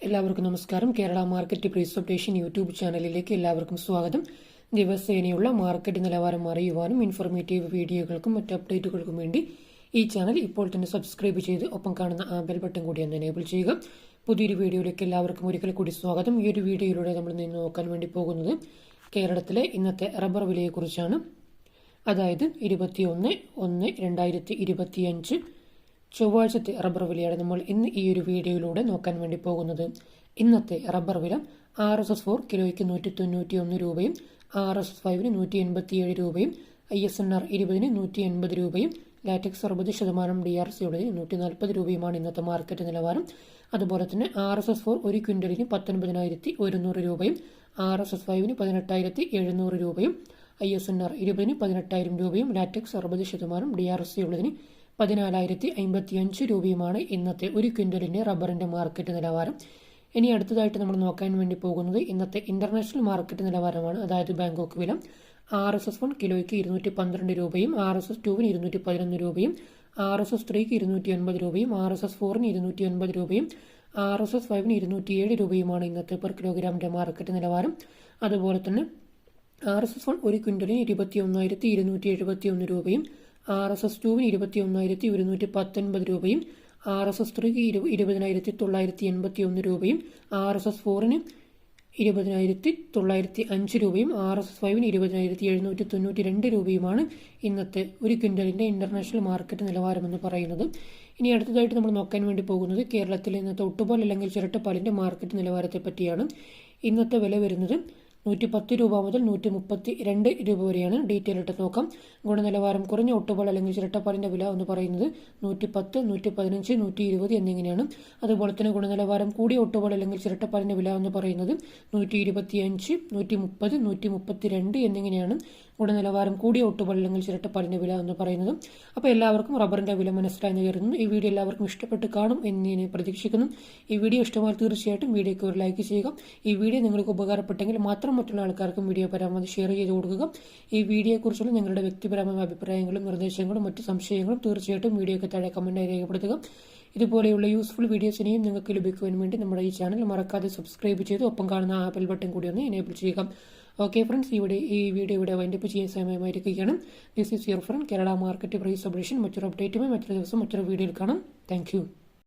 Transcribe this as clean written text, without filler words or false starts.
എല്ലാവർക്കും നമസ്കാരം. Kerala market price updation YouTube ചാനലിലേക്ക് എല്ലാവർക്കും സ്വാഗതം. ദിവസേനയുള്ള മാർക്കറ്റ് നിലവാരം അറിയുവാനും ഇൻഫോർമേറ്റീവ് വീഡിയോകൾക്കും മറ്റ് അപ്ഡേറ്റുകൾക്കും വേണ്ടി ഈ ചാനൽ ഇപ്പോൾ തന്നെ സബ്സ്ക്രൈബ് ചെയ്ത് ഒപ്പം കാണുന്ന ആ ബെൽ ബട്ടൺ കൂടി ഒന്ന് എനേബിൾ ചെയ്യുക. പുതിയൊരു വീഡിയോയിലേക്ക് എല്ലാവർക്കും ഒരിക്കൽ കൂടി സ്വാഗതം. ഈ ഒരു വീഡിയോയിലൂടെ നമ്മൾ നിന്ന് നോക്കാൻ വേണ്ടി പോകുന്നത് കേരളത്തിലെ ഇന്നത്തെ റബ്ബർ വിലയെക്കുറിച്ചാണ്. അതായത് 21/1/2025 ചൊവ്വാഴ്ചത്തെ റബ്ബർ വിലയാണ് നമ്മൾ ഇന്ന് ഈ ഒരു വീഡിയോയിലൂടെ നോക്കാൻ വേണ്ടി പോകുന്നത്. ഇന്നത്തെ റബ്ബർ വില RSS4 കിലോയ്ക്ക് 191 രൂപയും RSS5 187 രൂപയും ISNR 20 180 രൂപയും ലാറ്റക്സ് 60% DRC ഉള്ളതിന് 140 രൂപയുമാണ് ഇന്നത്തെ മാർക്കറ്റ് നിലവാരം. അതുപോലെ തന്നെ RSS4 ഒരു ക്വിൻ്റലിന് 19,100 രൂപയും RSS5 18,700 രൂപയും ISNR 20 18,000 രൂപയും ലാറ്റക്സ് 60% DRC ഉള്ളതിന് 14,055 രൂപയുമാണ് ഇന്നത്തെ ഒരു ക്വിൻ്റലിൻ്റെ റബ്ബറിൻ്റെ മാർക്കറ്റ് നിലവാരം. ഇനി അടുത്തതായിട്ട് നമ്മൾ നോക്കാൻ വേണ്ടി പോകുന്നത് ഇന്നത്തെ ഇൻ്റർനാഷണൽ മാർക്കറ്റ് നിലവാരമാണ്. അതായത് ബാങ്കോക്ക് വില RSS1 കിലോയ്ക്ക് 212 രൂപയും RSS2 211 രൂപയും RSS3 280 രൂപയും RSS4 280 രൂപയും RSS5 207 രൂപയുമാണ് ഇന്നത്തെ പെർ കിലോഗ്രാമിൻ്റെ മാർക്കറ്റ് നിലവാരം. അതുപോലെ തന്നെ RSS1 ഒരു ക്വിൻ്റലിന് 21,271 രൂപയും RSS2 21,119 രൂപയും RSS3 20,981 രൂപയും RSS4 20,905 രൂപയും RSS5 20,792 രൂപയുമാണ് ഇന്നത്തെ ഒരു ക്വിൻ്റലിൻ്റെ ഇൻ്റർനാഷണൽ മാർക്കറ്റ് നിലവാരമെന്ന് പറയുന്നത്. ഇനി അടുത്തതായിട്ട് നമ്മൾ നോക്കാൻ വേണ്ടി പോകുന്നത് കേരളത്തിലെ ഇന്നത്തെ ഒട്ടുപാൽ അല്ലെങ്കിൽ ചിരട്ടപ്പാലിൻ്റെ മാർക്കറ്റ് നിലവാരത്തെ പറ്റിയാണ്. ഇന്നത്തെ വില വരുന്നത് 110 രൂപ മുതൽ 132 രൂപ വരെയാണ്. ഡീറ്റെയിൽ ആയിട്ട് നോക്കാം. ഗുണനിലവാരം കുറഞ്ഞ ഒട്ടുപാൽ അല്ലെങ്കിൽ ചിരട്ടപ്പാലിൻ്റെ വില എന്ന് പറയുന്നത് 110, 115, 120 എന്നിങ്ങനെയാണ്. അതുപോലെ തന്നെ ഗുണനിലവാരം കൂടിയ ഒട്ടുപാൽ അല്ലെങ്കിൽ ചിരട്ടപ്പാലിൻ്റെ വില എന്ന് പറയുന്നത് 125, 130, 132 എന്നിങ്ങനെയാണ് ഗുണനിലവാരം കൂടിയ ഒട്ടുപാൽ അല്ലെങ്കിൽ ചിരട്ടപ്പാലിൻ്റെ വില എന്ന് പറയുന്നത്. അപ്പോൾ എല്ലാവർക്കും റബ്ബറിൻ്റെ വില മനസ്സിലായെന്ന് കരുതുന്നു. ഈ വീഡിയോ എല്ലാവർക്കും ഇഷ്ടപ്പെട്ട് കാണും എന്ന് ഞാൻ പ്രതീക്ഷിക്കുന്നു. ഈ വീഡിയോ ഇഷ്ടമായാൽ തീർച്ചയായിട്ടും വീഡിയോയ്ക്ക് ഒരു ലൈക്ക് ചെയ്യുക. ഈ വീഡിയോ നിങ്ങൾക്ക് ഉപകാരപ്പെട്ടെങ്കിൽ മാത്രം മറ്റുള്ള ആൾക്കാർക്കും വീഡിയോ പരമാവധി ഷെയർ ചെയ്ത് കൊടുക്കുക. ഈ വീഡിയോയെക്കുറിച്ചുള്ള നിങ്ങളുടെ വ്യക്തിപരമായ അഭിപ്രായങ്ങളും നിർദ്ദേശങ്ങളും മറ്റു സംശയങ്ങളും തീർച്ചയായിട്ടും വീഡിയോയ്ക്ക് താഴെ കമൻറ്റായി രേഖപ്പെടുത്തുക. ഇതുപോലെയുള്ള യൂസ്ഫുൾ വീഡിയോസിനെയും നിങ്ങൾക്ക് ലഭിക്കുവാൻ വേണ്ടി നമ്മുടെ ഈ ചാനൽ മറക്കാതെ സബ്സ്ക്രൈബ് ചെയ്ത് ഒപ്പം കാണുന്ന ആ ബെൽ ബട്ടൺ കൂടി ഒന്ന് എനേബിൾ ചെയ്യുക. ഓക്കെ ഫ്രണ്ട്സ്, ഈ വീഡിയോ ഇവിടെ വൈൻഡപ്പ് ചെയ്യാൻ സമയമായിരിക്കുകയാണ്. This is your friend Kerala market price updation. മറ്റൊരു അപ്ഡേറ്റുമായി മറ്റൊരു ദിവസം മറ്റൊരു വീഡിയോയിൽ കാണാം. താങ്ക്